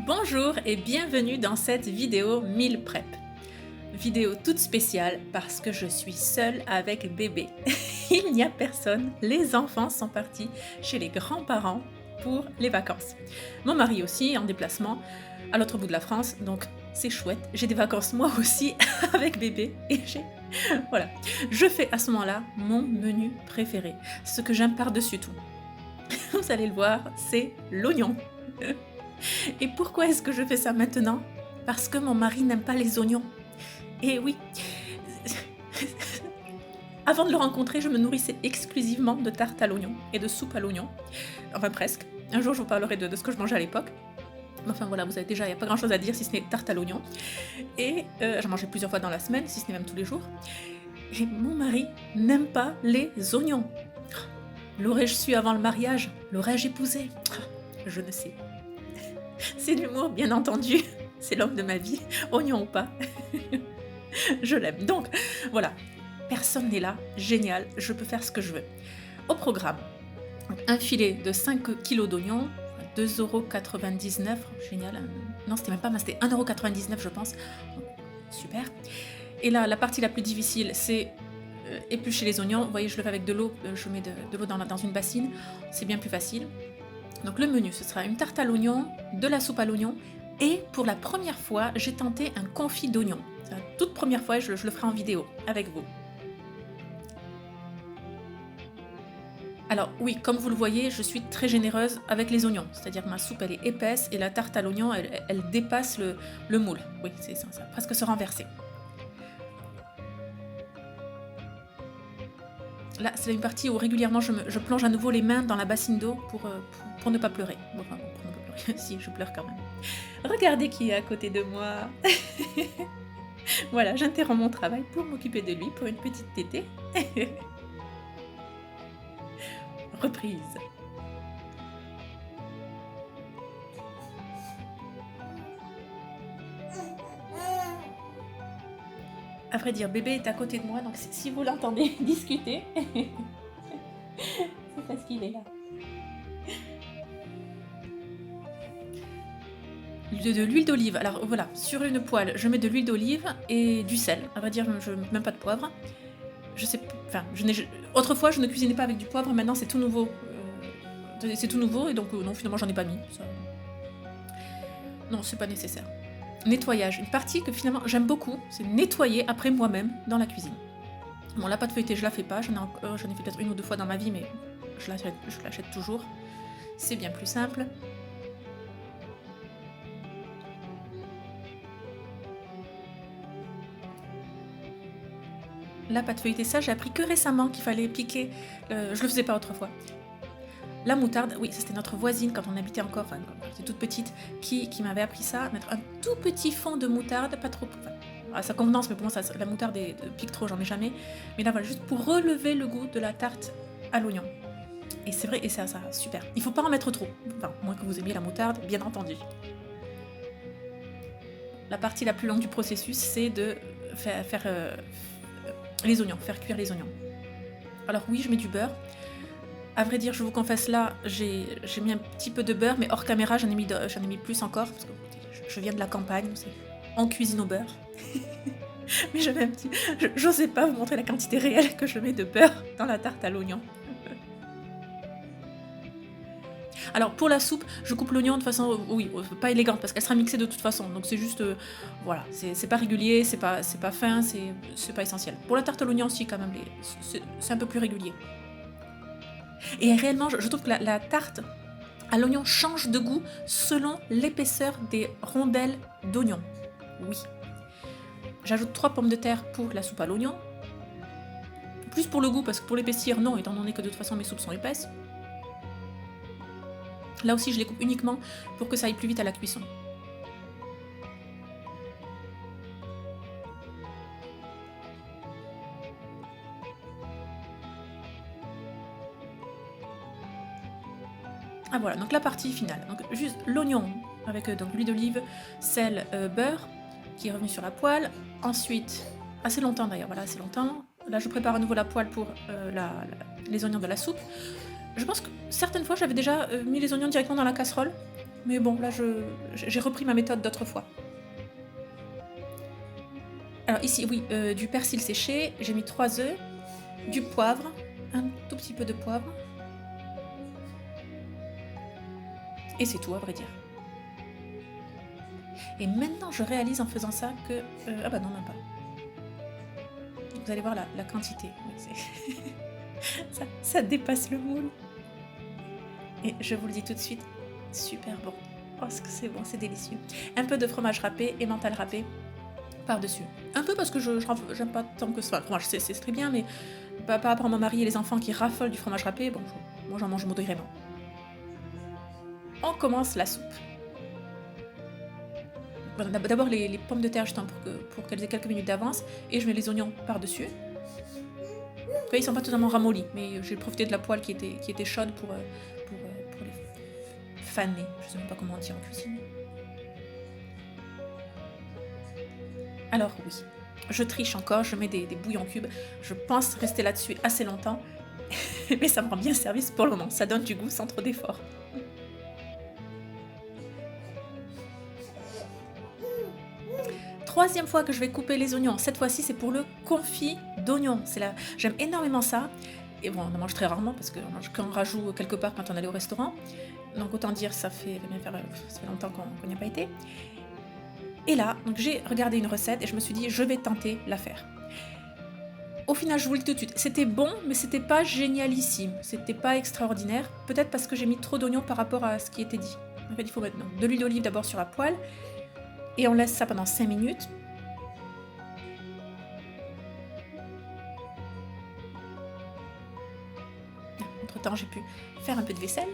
Bonjour et bienvenue dans cette vidéo meal prep. Vidéo toute spéciale parce que je suis seule avec bébé. Il n'y a personne, les enfants sont partis chez les grands-parents pour les vacances. Mon mari aussi en déplacement à l'autre bout de la France, donc c'est chouette. J'ai des vacances moi aussi avec bébé et voilà. Je fais à ce moment-là mon menu préféré, ce que j'aime par-dessus tout. Vous allez le voir, c'est l'oignon. Et pourquoi est-ce que je fais ça maintenant? Parce que mon mari n'aime pas les oignons. Et oui, avant de le rencontrer, je me nourrissais exclusivement de tartes à l'oignon et de soupe à l'oignon. Enfin presque. Un jour, je vous parlerai de ce que je mangeais à l'époque. Mais enfin voilà, vous avez déjà, il n'y a pas grand-chose à dire si ce n'est tarte à l'oignon. Et j'en mangeais plusieurs fois dans la semaine, si ce n'est même tous les jours. Et mon mari n'aime pas les oignons. L'aurais-je su avant le mariage? L'aurais-je épousé? Je ne sais. C'est l'humour, bien entendu. C'est l'homme de ma vie, oignon ou pas. Je l'aime. Donc, voilà. Personne n'est là. Génial. Je peux faire ce que je veux. Au programme, un filet de 5 kilos d'oignons, 2,99 €. Génial. Non, c'était même pas mal. C'était 1,99 € je pense. Super. Et là, la partie la plus difficile, c'est éplucher les oignons. Vous voyez, je le fais avec de l'eau. Je mets de l'eau dans une bassine. C'est bien plus facile. Donc le menu, ce sera une tarte à l'oignon, de la soupe à l'oignon, et pour la première fois, j'ai tenté un confit d'oignon. C'est la toute première fois, je le ferai en vidéo avec vous. Alors oui, comme vous le voyez, je suis très généreuse avec les oignons, c'est-à-dire que ma soupe elle est épaisse et la tarte à l'oignon elle dépasse le moule. Oui, c'est ça, ça va presque se renverser. Là, c'est une partie où régulièrement je plonge à nouveau les mains dans la bassine d'eau pour ne pas pleurer. Bon, enfin, pour ne pas pleurer. Si, je pleure quand même. Regardez qui est à côté de moi. Voilà, j'interromps mon travail pour m'occuper de lui pour une petite tétée. Reprise. À vrai dire, bébé est à côté de moi, donc si vous l'entendez discuter, c'est parce qu'il est là. De l'huile d'olive. Alors voilà, sur une poêle, je mets de l'huile d'olive et du sel. À vrai dire, je mets même pas de poivre. Je sais, enfin, autrefois, je ne cuisinais pas avec du poivre. Maintenant, c'est tout nouveau. C'est tout nouveau et donc non, finalement, j'en ai pas mis. Ça... Non, c'est pas nécessaire. Nettoyage, une partie que finalement j'aime beaucoup, c'est nettoyer après moi-même dans la cuisine. Bon, la pâte feuilletée, je la fais pas. J'en ai fait peut-être une ou deux fois dans ma vie, mais je l'achète toujours. C'est bien plus simple. La pâte feuilletée, ça, j'ai appris que récemment qu'il fallait piquer. Je le faisais pas autrefois. La moutarde, oui, ça c'était notre voisine quand on habitait encore, enfin quand j'étais toute petite, qui m'avait appris ça, mettre un tout petit fond de moutarde, pas trop, enfin, à sa convenance, mais pour moi la moutarde pique trop, j'en ai jamais. Mais là voilà, juste pour relever le goût de la tarte à l'oignon. Et c'est vrai, et ça, super. Il faut pas en mettre trop, enfin, moins que vous aimiez la moutarde, bien entendu. La partie la plus longue du processus, c'est de faire les oignons, faire cuire les oignons. Alors oui, je mets du beurre. À vrai dire, je vous confesse là, j'ai mis un petit peu de beurre, mais hors caméra, j'en ai mis plus encore, parce que je viens de la campagne, on cuisine au beurre. Mais j'osais pas vous montrer la quantité réelle que je mets de beurre dans la tarte à l'oignon. Alors pour la soupe, je coupe l'oignon de façon, oui, pas élégante, parce qu'elle sera mixée de toute façon, donc c'est juste, voilà, c'est pas régulier, c'est pas fin, c'est pas essentiel. Pour la tarte à l'oignon aussi, quand même, c'est un peu plus régulier. Et réellement, je trouve que la tarte à l'oignon change de goût selon l'épaisseur des rondelles d'oignon. Oui. J'ajoute 3 pommes de terre pour la soupe à l'oignon. Plus pour le goût, parce que pour l'épaissir, non, étant donné que de toute façon mes soupes sont épaisses. Là aussi, je les coupe uniquement pour que ça aille plus vite à la cuisson. Ah voilà, donc la partie finale. Donc juste l'oignon avec donc l'huile d'olive, sel, beurre qui est revenu sur la poêle. Ensuite, assez longtemps d'ailleurs, voilà, assez longtemps. Là, je prépare à nouveau la poêle pour les oignons de la soupe. Je pense que certaines fois, j'avais déjà mis les oignons directement dans la casserole. Mais bon, là, j'ai repris ma méthode d'autrefois. Alors ici, oui, du persil séché, j'ai mis 3 œufs, du poivre, un tout petit peu de poivre. Et c'est tout, à vrai dire. Et maintenant, je réalise en faisant ça que... ah bah non, même pas. Vous allez voir la quantité. Ça dépasse le moule. Et je vous le dis tout de suite, super bon. Oh, ce que c'est bon, c'est délicieux. Un peu de fromage râpé et mental râpé par-dessus. Un peu parce que j'aime pas tant que ça. Le fromage, c'est très bien, mais par rapport à mon mari et les enfants qui raffolent du fromage râpé, bon, moi j'en mange modérément. On commence la soupe. Bon, d'abord les pommes de terre, justement, pour qu'elles aient quelques minutes d'avance, et je mets les oignons par-dessus. Après, ils sont pas totalement ramollis, mais j'ai profité de la poêle qui était chaude pour les faner. Je sais même pas comment on dit en cuisine. Alors oui, je triche encore, je mets des bouillons cubes. Je pense rester là-dessus assez longtemps, mais ça me rend bien service pour le moment. Ça donne du goût sans trop d'efforts. Troisième fois que je vais couper les oignons. Cette fois-ci, c'est pour le confit d'oignons. J'aime énormément ça. Et bon, on en mange très rarement parce qu'on mange qu'un rajout quelque part quand on allait au restaurant. Donc autant dire, ça fait longtemps qu'on n'y a pas été. Et là, donc j'ai regardé une recette et je me suis dit, je vais tenter la faire. Au final, je vous le dis tout de suite, c'était bon, mais c'était pas génialissime. C'était pas extraordinaire. Peut-être parce que j'ai mis trop d'oignons par rapport à ce qui était dit. En fait, il faut mettre de l'huile d'olive d'abord sur la poêle. Et on laisse ça pendant 5 minutes. Entre temps, j'ai pu faire un peu de vaisselle.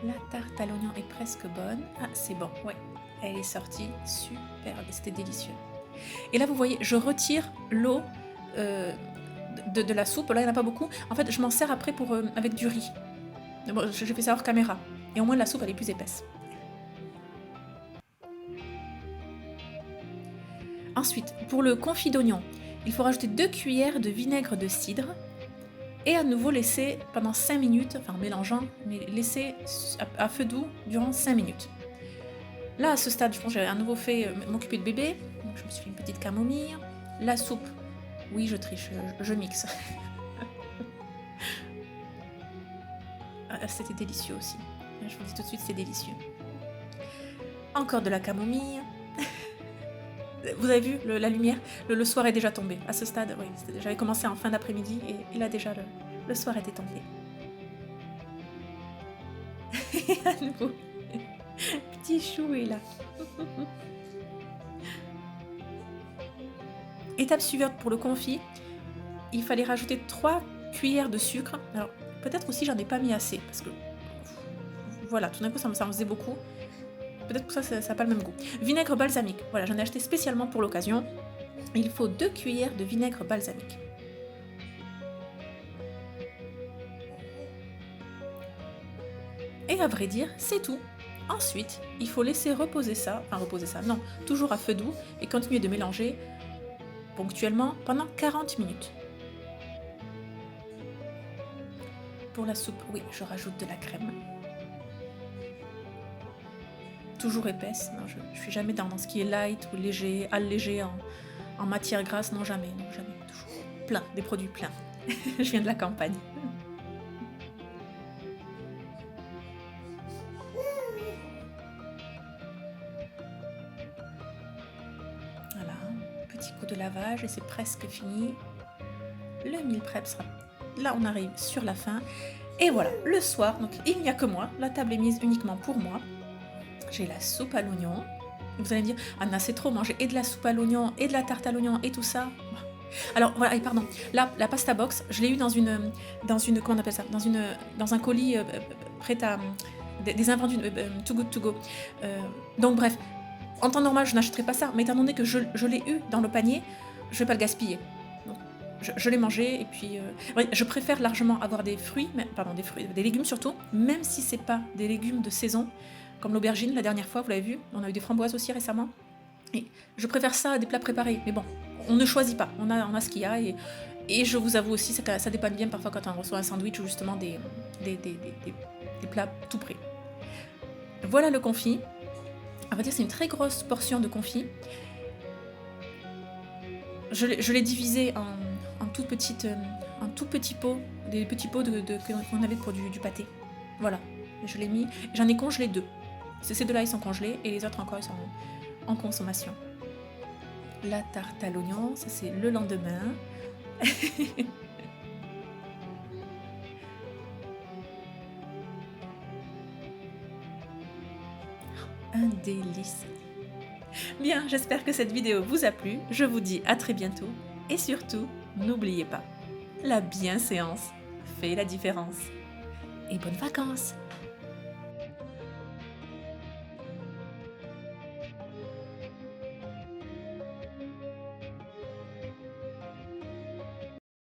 La tarte à l'oignon est presque bonne. Ah, c'est bon, ouais. Elle est sortie, super, c'était délicieux. Et là, vous voyez, je retire l'eau de la soupe. Là, il n'y en a pas beaucoup. En fait, je m'en sers après avec du riz. Bon, je fais ça hors caméra. Et au moins, la soupe, elle est plus épaisse. Ensuite, pour le confit d'oignon, il faut rajouter 2 cuillères de vinaigre de cidre et à nouveau laisser pendant 5 minutes, enfin en mélangeant, mais laisser à feu doux durant 5 minutes. Là, à ce stade, je pense que j'ai à nouveau fait m'occuper de bébé, donc je me suis fait une petite camomille. La soupe, oui, je triche, je mixe. C'était délicieux aussi. Je vous dis tout de suite, c'est délicieux. Encore de la camomille. Vous avez vu la lumière, le soir est déjà tombé. À ce stade, oui, j'avais commencé en fin d'après-midi et là déjà le soir était tombé. Et à nouveau, petit chou est là. Étape suivante pour le confit, il fallait rajouter 3 cuillères de sucre. Alors peut-être aussi j'en ai pas mis assez parce que voilà, tout d'un coup ça me faisait beaucoup. Peut-être que ça n'a pas le même goût. Vinaigre balsamique. Voilà, j'en ai acheté spécialement pour l'occasion. Il faut 2 cuillères de vinaigre balsamique. Et à vrai dire, c'est tout. Ensuite, il faut laisser reposer ça, non, toujours à feu doux, et continuer de mélanger ponctuellement pendant 40 minutes. Pour la soupe, oui, je rajoute de la crème. Toujours épaisse, non, je suis jamais dans ce qui est light ou léger, allégé en matière grasse, non jamais, toujours plein, des produits pleins. Je viens de la campagne. Voilà, petit coup de lavage et c'est presque fini. Le meal prep sera... Là on arrive sur la fin. Et voilà, le soir, donc il n'y a que moi, la table est mise uniquement pour moi. J'ai la soupe à l'oignon. Vous allez me dire, Anna, c'est trop manger et de la soupe à l'oignon et de la tarte à l'oignon et tout ça. Alors voilà, et pardon, là, la pasta box, je l'ai eu dans une comment on appelle ça, dans un colis prêt à des invendus Too Good To Go. Donc bref, en temps normal, je n'achèterais pas ça, mais étant donné que je l'ai eu dans le panier, je vais pas le gaspiller. Donc, je l'ai mangé et puis je préfère largement avoir des légumes surtout, même si c'est pas des légumes de saison. Comme l'aubergine, la dernière fois, vous l'avez vu, on a eu des framboises aussi récemment. Et je préfère ça à des plats préparés. Mais bon, on ne choisit pas, on a ce qu'il y a. Et je vous avoue aussi, ça dépanne bien parfois quand on reçoit un sandwich ou justement des des plats tout prêts. Voilà le confit. On va dire c'est une très grosse portion de confit. Je l'ai divisé en tout petits pots, des petits pots qu'on avait pour du pâté. Voilà, je l'ai mis. J'en ai congelé 2. Ces 2-là, ils sont congelés et les autres encore, ils sont en consommation. La tarte à l'oignon, ça c'est le lendemain. Un délice. Bien, j'espère que cette vidéo vous a plu. Je vous dis à très bientôt. Et surtout, n'oubliez pas, la bienséance fait la différence. Et bonnes vacances!